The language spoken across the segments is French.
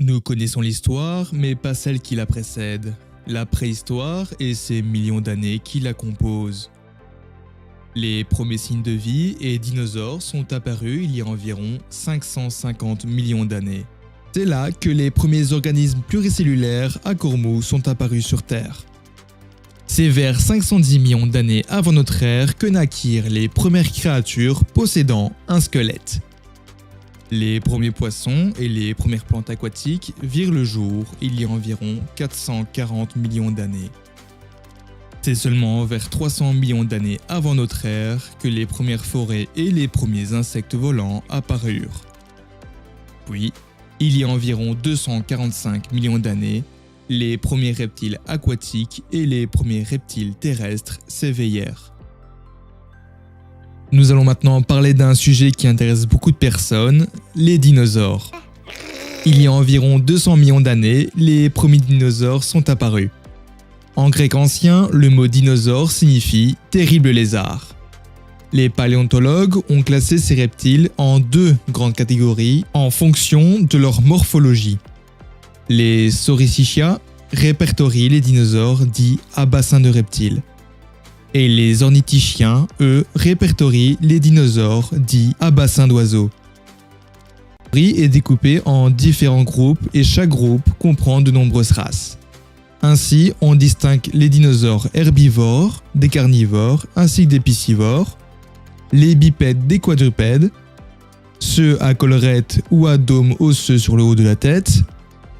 Nous connaissons l'histoire, mais pas celle qui la précède. La préhistoire et ces millions d'années qui la composent. Les premiers signes de vie et dinosaures sont apparus il y a environ 550 millions d'années. C'est là que les premiers organismes pluricellulaires à corps mou sont apparus sur Terre. C'est vers 510 millions d'années avant notre ère que naquirent les premières créatures possédant un squelette. Les premiers poissons et les premières plantes aquatiques virent le jour il y a environ 440 millions d'années. C'est seulement vers 300 millions d'années avant notre ère que les premières forêts et les premiers insectes volants apparurent. Puis, il y a environ 245 millions d'années, les premiers reptiles aquatiques et les premiers reptiles terrestres s'éveillèrent. Nous allons maintenant parler d'un sujet qui intéresse beaucoup de personnes, les dinosaures. Il y a environ 200 millions d'années, les premiers dinosaures sont apparus. En grec ancien, le mot dinosaure signifie « terrible lézard ». Les paléontologues ont classé ces reptiles en deux grandes catégories en fonction de leur morphologie. Les Saurischia répertorient les dinosaures dits à bassin de reptiles. Et les ornithischiens, eux, répertorient les dinosaures dits à bassin d'oiseaux. Le riz est découpé en différents groupes et chaque groupe comprend de nombreuses races. Ainsi, on distingue les dinosaures herbivores, des carnivores ainsi que des piscivores, les bipèdes des quadrupèdes, ceux à collerette ou à dôme osseux sur le haut de la tête,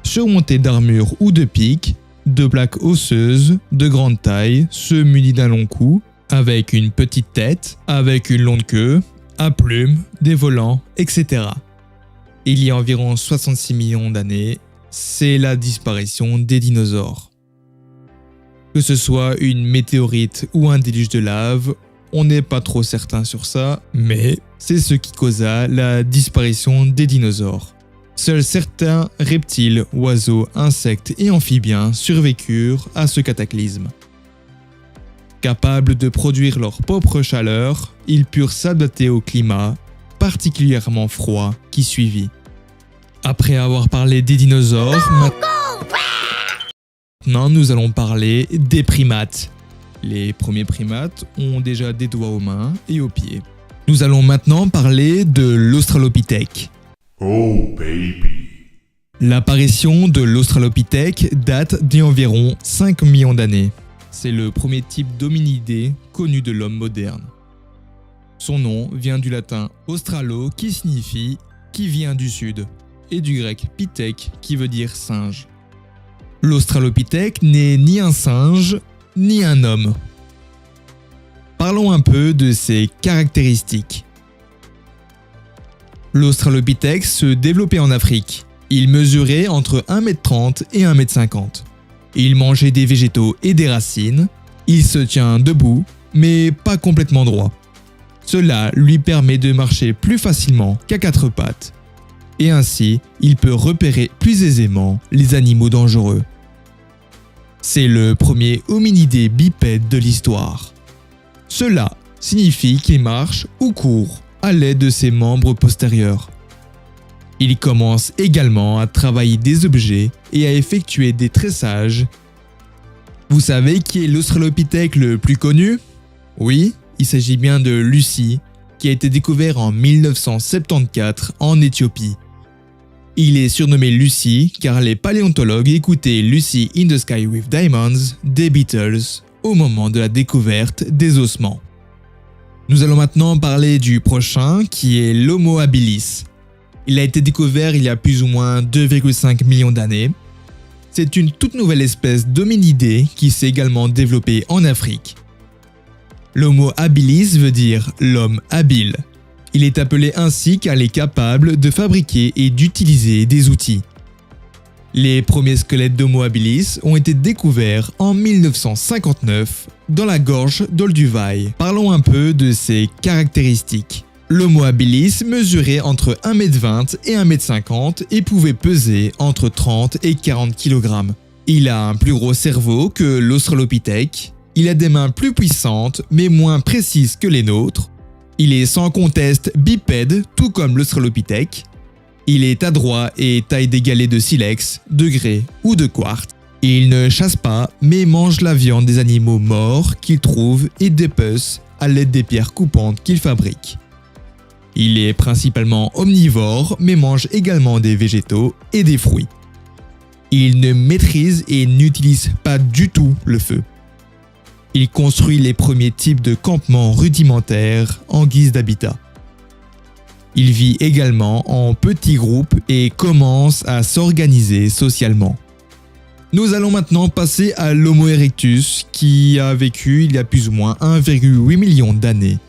surmontés d'armures ou de pics, de plaques osseuses de grande taille, ceux munis d'un long cou, avec une petite tête, avec une longue queue, à plumes, des volants, etc. Il y a environ 66 millions d'années, c'est la disparition des dinosaures. Que ce soit une météorite ou un déluge de lave, on n'est pas trop certain sur ça, mais c'est ce qui causa la disparition des dinosaures. Seuls certains reptiles, oiseaux, insectes et amphibiens survécurent à ce cataclysme. Capables de produire leur propre chaleur, ils purent s'adapter au climat, particulièrement froid, qui suivit. Après avoir parlé des dinosaures, maintenant nous allons parler des primates. Les premiers primates ont déjà des doigts aux mains et aux pieds. Nous allons maintenant parler de l'Australopithèque. Oh baby. L'apparition de l'Australopithèque date d'environ 5 millions d'années. C'est le premier type d'hominidé connu de l'homme moderne. Son nom vient du latin australo qui signifie « qui vient du sud » et du grec pithèque qui veut dire singe. L'Australopithèque n'est ni un singe ni un homme. Parlons un peu de ses caractéristiques. L'Australopithèque se développait en Afrique. Il mesurait entre 1,30 m et 1,50 m. Il mangeait des végétaux et des racines. Il se tient debout, mais pas complètement droit. Cela lui permet de marcher plus facilement qu'à quatre pattes. Et ainsi, il peut repérer plus aisément les animaux dangereux. C'est le premier hominidé bipède de l'histoire. Cela signifie qu'il marche ou court à l'aide de ses membres postérieurs. Il commence également à travailler des objets et à effectuer des tressages. Vous savez qui est l'Australopithèque le plus connu? Oui, il s'agit bien de Lucy, qui a été découvert en 1974 en Éthiopie. Il est surnommé Lucy car les paléontologues écoutaient Lucy in the Sky with Diamonds des Beatles au moment de la découverte des ossements. Nous allons maintenant parler du prochain qui est l'Homo habilis. Il a été découvert il y a plus ou moins 2,5 millions d'années. C'est une toute nouvelle espèce d'hominidé qui s'est également développée en Afrique. L'Homo habilis veut dire l'homme habile. Il est appelé ainsi car il est capable de fabriquer et d'utiliser des outils. Les premiers squelettes d'Homo habilis ont été découverts en 1959 dans la gorge d'Olduvai. Parlons un peu de ses caractéristiques. L'Homo habilis mesurait entre 1,20 m et 1,50 m et pouvait peser entre 30 et 40 kg. Il a un plus gros cerveau que l'Australopithèque. Il a des mains plus puissantes mais moins précises que les nôtres. Il est sans conteste bipède, tout comme l'Australopithèque. Il est adroit et taille des galets de silex, de grès ou de quartz. Il ne chasse pas, mais mange la viande des animaux morts qu'il trouve et dépece à l'aide des pierres coupantes qu'il fabrique. Il est principalement omnivore, mais mange également des végétaux et des fruits. Il ne maîtrise et n'utilise pas du tout le feu. Il construit les premiers types de campements rudimentaires en guise d'habitat. Il vit également en petits groupes et commence à s'organiser socialement. Nous allons maintenant passer à l'Homo erectus qui a vécu il y a plus ou moins 1,8 million d'années.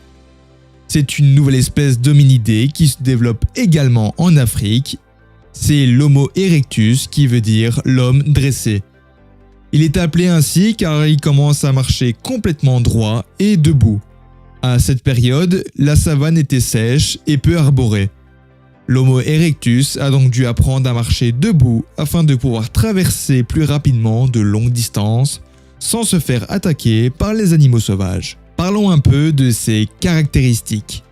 C'est une nouvelle espèce d'hominidé qui se développe également en Afrique. C'est l'Homo erectus qui veut dire l'homme dressé. Il est appelé ainsi car il commence à marcher complètement droit et debout. À cette période, la savane était sèche et peu arborée. L'Homo erectus a donc dû apprendre à marcher debout afin de pouvoir traverser plus rapidement de longues distances sans se faire attaquer par les animaux sauvages. Parlons un peu de ses caractéristiques.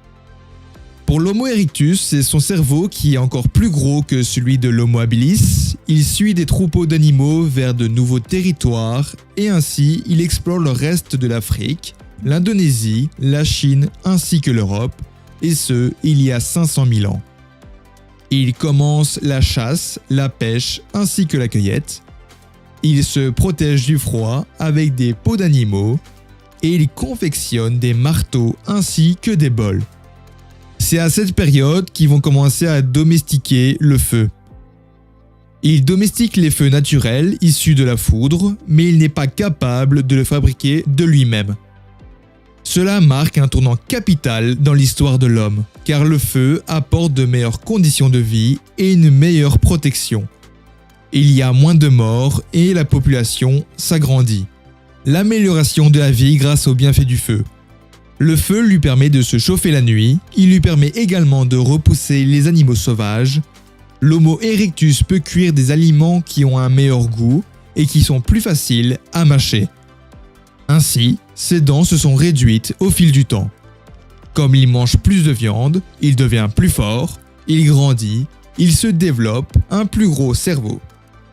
Pour l'Homo erectus, c'est son cerveau qui est encore plus gros que celui de l'Homo habilis. Il suit des troupeaux d'animaux vers de nouveaux territoires et ainsi il explore le reste de l'Afrique, l'Indonésie, la Chine ainsi que l'Europe, et ce, il y a 500 000 ans. Il commence la chasse, la pêche ainsi que la cueillette. Il se protège du froid avec des peaux d'animaux et il confectionne des marteaux ainsi que des bols. C'est à cette période qu'ils vont commencer à domestiquer le feu. Il domestique les feux naturels issus de la foudre, mais il n'est pas capable de le fabriquer de lui-même. Cela marque un tournant capital dans l'histoire de l'homme, car le feu apporte de meilleures conditions de vie et une meilleure protection. Il y a moins de morts et la population s'agrandit. L'amélioration de la vie grâce aux bienfaits du feu. Le feu lui permet de se chauffer la nuit, il lui permet également de repousser les animaux sauvages. L'Homo erectus peut cuire des aliments qui ont un meilleur goût et qui sont plus faciles à mâcher. Ainsi, ses dents se sont réduites au fil du temps. Comme il mange plus de viande, il devient plus fort, il grandit, il se développe un plus gros cerveau.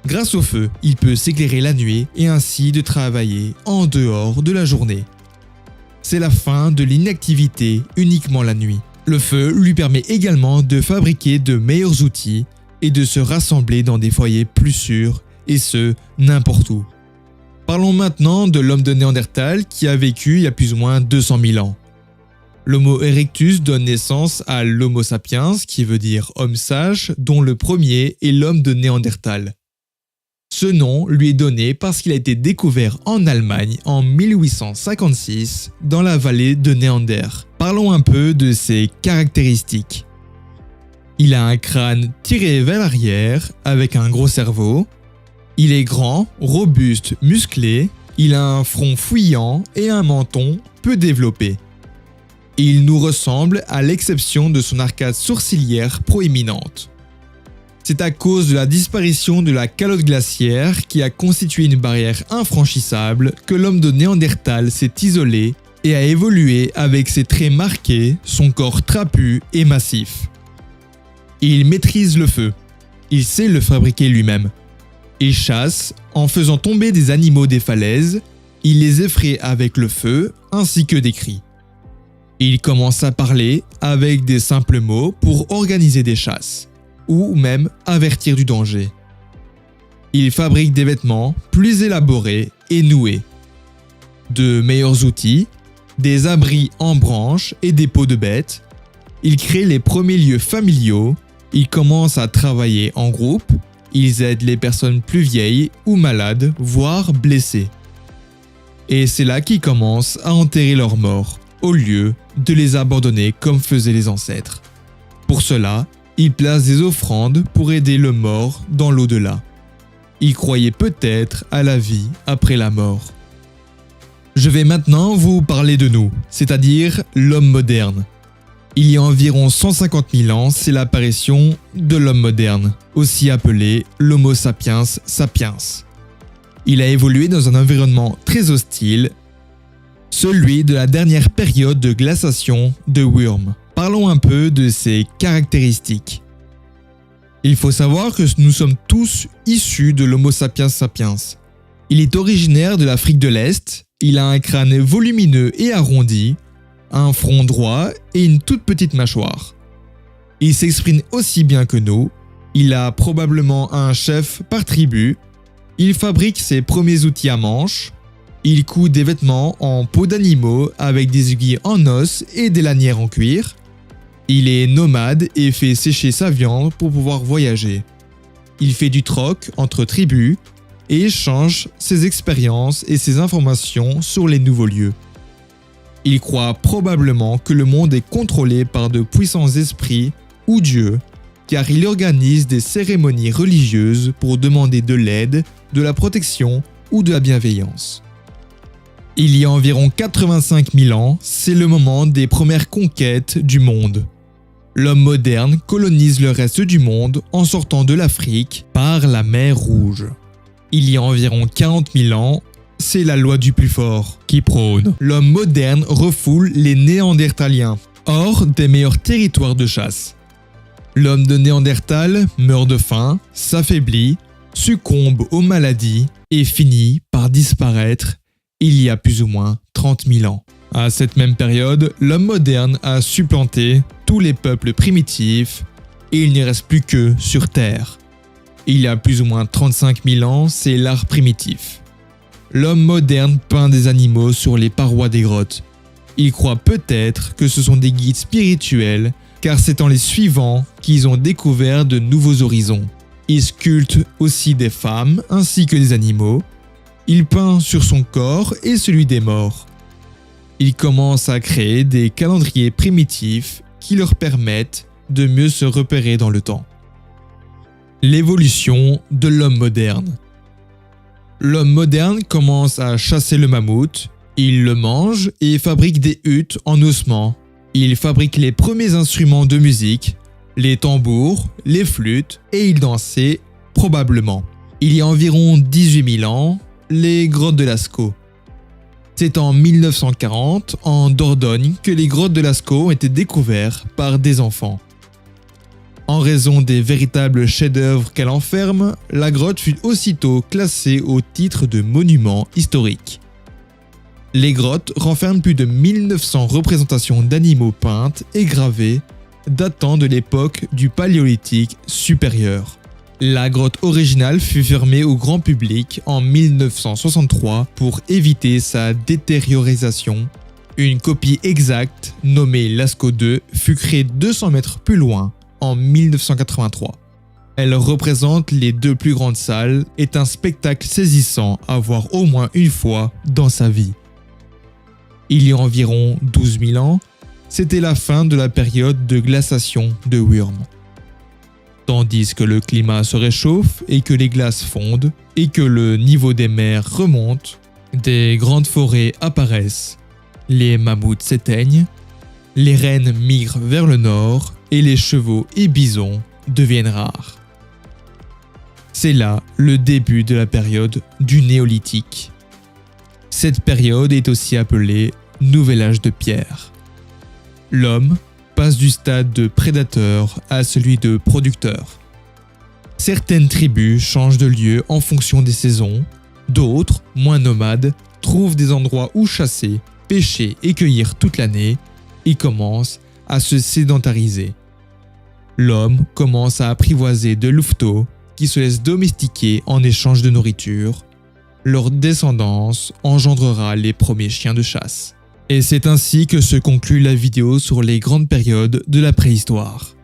Grâce au feu, il peut s'éclairer la nuit et ainsi de travailler en dehors de la journée. C'est la fin de l'inactivité uniquement la nuit. Le feu lui permet également de fabriquer de meilleurs outils et de se rassembler dans des foyers plus sûrs, et ce, n'importe où. Parlons maintenant de l'homme de Néandertal qui a vécu il y a plus ou moins 200 000 ans. L'Homo erectus donne naissance à l'Homo sapiens, qui veut dire homme sage, dont le premier est l'homme de Néandertal. Ce nom lui est donné parce qu'il a été découvert en Allemagne en 1856 dans la vallée de Néander. Parlons un peu de ses caractéristiques. Il a un crâne tiré vers l'arrière avec un gros cerveau. Il est grand, robuste, musclé. Il a un front fuyant et un menton peu développé. Il nous ressemble à l'exception de son arcade sourcilière proéminente. C'est à cause de la disparition de la calotte glaciaire qui a constitué une barrière infranchissable que l'homme de Néandertal s'est isolé et a évolué avec ses traits marqués, son corps trapu et massif. Il maîtrise le feu. Il sait le fabriquer lui-même. Il chasse en faisant tomber des animaux des falaises. Il les effraie avec le feu ainsi que des cris. Il commence à parler avec des simples mots pour organiser des chasses ou même avertir du danger. Il fabrique des vêtements plus élaborés et noués, de meilleurs outils, des abris en branches et des peaux de bêtes. Il crée les premiers lieux familiaux, il commence à travailler en groupe, ils aident les personnes plus vieilles ou malades, voire blessées. Et c'est là qu'ils commencent à enterrer leurs morts, au lieu de les abandonner comme faisaient les ancêtres. Pour cela, ils placent des offrandes pour aider le mort dans l'au-delà. Ils croyaient peut-être à la vie après la mort. Je vais maintenant vous parler de nous, c'est-à-dire l'homme moderne. Il y a environ 150 000 ans, c'est l'apparition de l'homme moderne, aussi appelé l'Homo sapiens sapiens. Il a évolué dans un environnement très hostile, celui de la dernière période de glaciation de Würm. Parlons un peu de ses caractéristiques. Il faut savoir que nous sommes tous issus de l'Homo sapiens sapiens. Il est originaire de l'Afrique de l'Est, il a un crâne volumineux et arrondi, un front droit et une toute petite mâchoire. Il s'exprime aussi bien que nous, il a probablement un chef par tribu, il fabrique ses premiers outils à manches, il coud des vêtements en peau d'animaux avec des aiguilles en os et des lanières en cuir. Il est nomade et fait sécher sa viande pour pouvoir voyager. Il fait du troc entre tribus et échange ses expériences et ses informations sur les nouveaux lieux. Il croit probablement que le monde est contrôlé par de puissants esprits ou dieux, car il organise des cérémonies religieuses pour demander de l'aide, de la protection ou de la bienveillance. Il y a environ 85 000 ans, c'est le moment des premières conquêtes du monde. L'homme moderne colonise le reste du monde en sortant de l'Afrique par la mer Rouge. Il y a environ 40 000 ans, c'est la loi du plus fort qui prône. L'homme moderne refoule les Néandertaliens hors des meilleurs territoires de chasse. L'homme de Néandertal meurt de faim, s'affaiblit, succombe aux maladies et finit par disparaître il y a plus ou moins 30 000 ans. À cette même période, l'homme moderne a supplanté tous les peuples primitifs et il n'y reste plus qu'eux sur Terre. Il y a plus ou moins 35 000 ans, c'est l'art primitif. L'homme moderne peint des animaux sur les parois des grottes. Il croit peut-être que ce sont des guides spirituels, car c'est en les suivant qu'ils ont découvert de nouveaux horizons. Il sculpte aussi des femmes ainsi que des animaux. Il peint sur son corps et celui des morts. Il commence à créer des calendriers primitifs qui leur permettent de mieux se repérer dans le temps. L'évolution de l'homme moderne. L'homme moderne commence à chasser le mammouth, il le mange et fabrique des huttes en ossements. Il fabrique les premiers instruments de musique, les tambours, les flûtes et il dansait probablement. Il y a environ 18 000 ans, les grottes de Lascaux. C'est en 1940, en Dordogne, que les grottes de Lascaux ont été découvertes par des enfants. En raison des véritables chefs-d'œuvre qu'elle enferme, la grotte fut aussitôt classée au titre de monument historique. Les grottes renferment plus de 1900 représentations d'animaux peintes et gravées datant de l'époque du Paléolithique supérieur. La grotte originale fut fermée au grand public en 1963 pour éviter sa détériorisation. Une copie exacte, nommée Lascaux II, fut créée 200 mètres plus loin en 1983. Elle représente les deux plus grandes salles et est un spectacle saisissant à voir au moins une fois dans sa vie. Il y a environ 12 000 ans, c'était la fin de la période de glaciation de Würm. Tandis que le climat se réchauffe et que les glaces fondent et que le niveau des mers remonte, des grandes forêts apparaissent, les mammouths s'éteignent, les rennes migrent vers le nord et les chevaux et bisons deviennent rares. C'est là le début de la période du néolithique. Cette période est aussi appelée Nouvel âge de pierre. L'homme passe du stade de prédateur à celui de producteur. Certaines tribus changent de lieu en fonction des saisons, d'autres, moins nomades, trouvent des endroits où chasser, pêcher et cueillir toute l'année et commencent à se sédentariser. L'homme commence à apprivoiser de louveteaux qui se laissent domestiquer en échange de nourriture. Leur descendance engendrera les premiers chiens de chasse. Et c'est ainsi que se conclut la vidéo sur les grandes périodes de la préhistoire.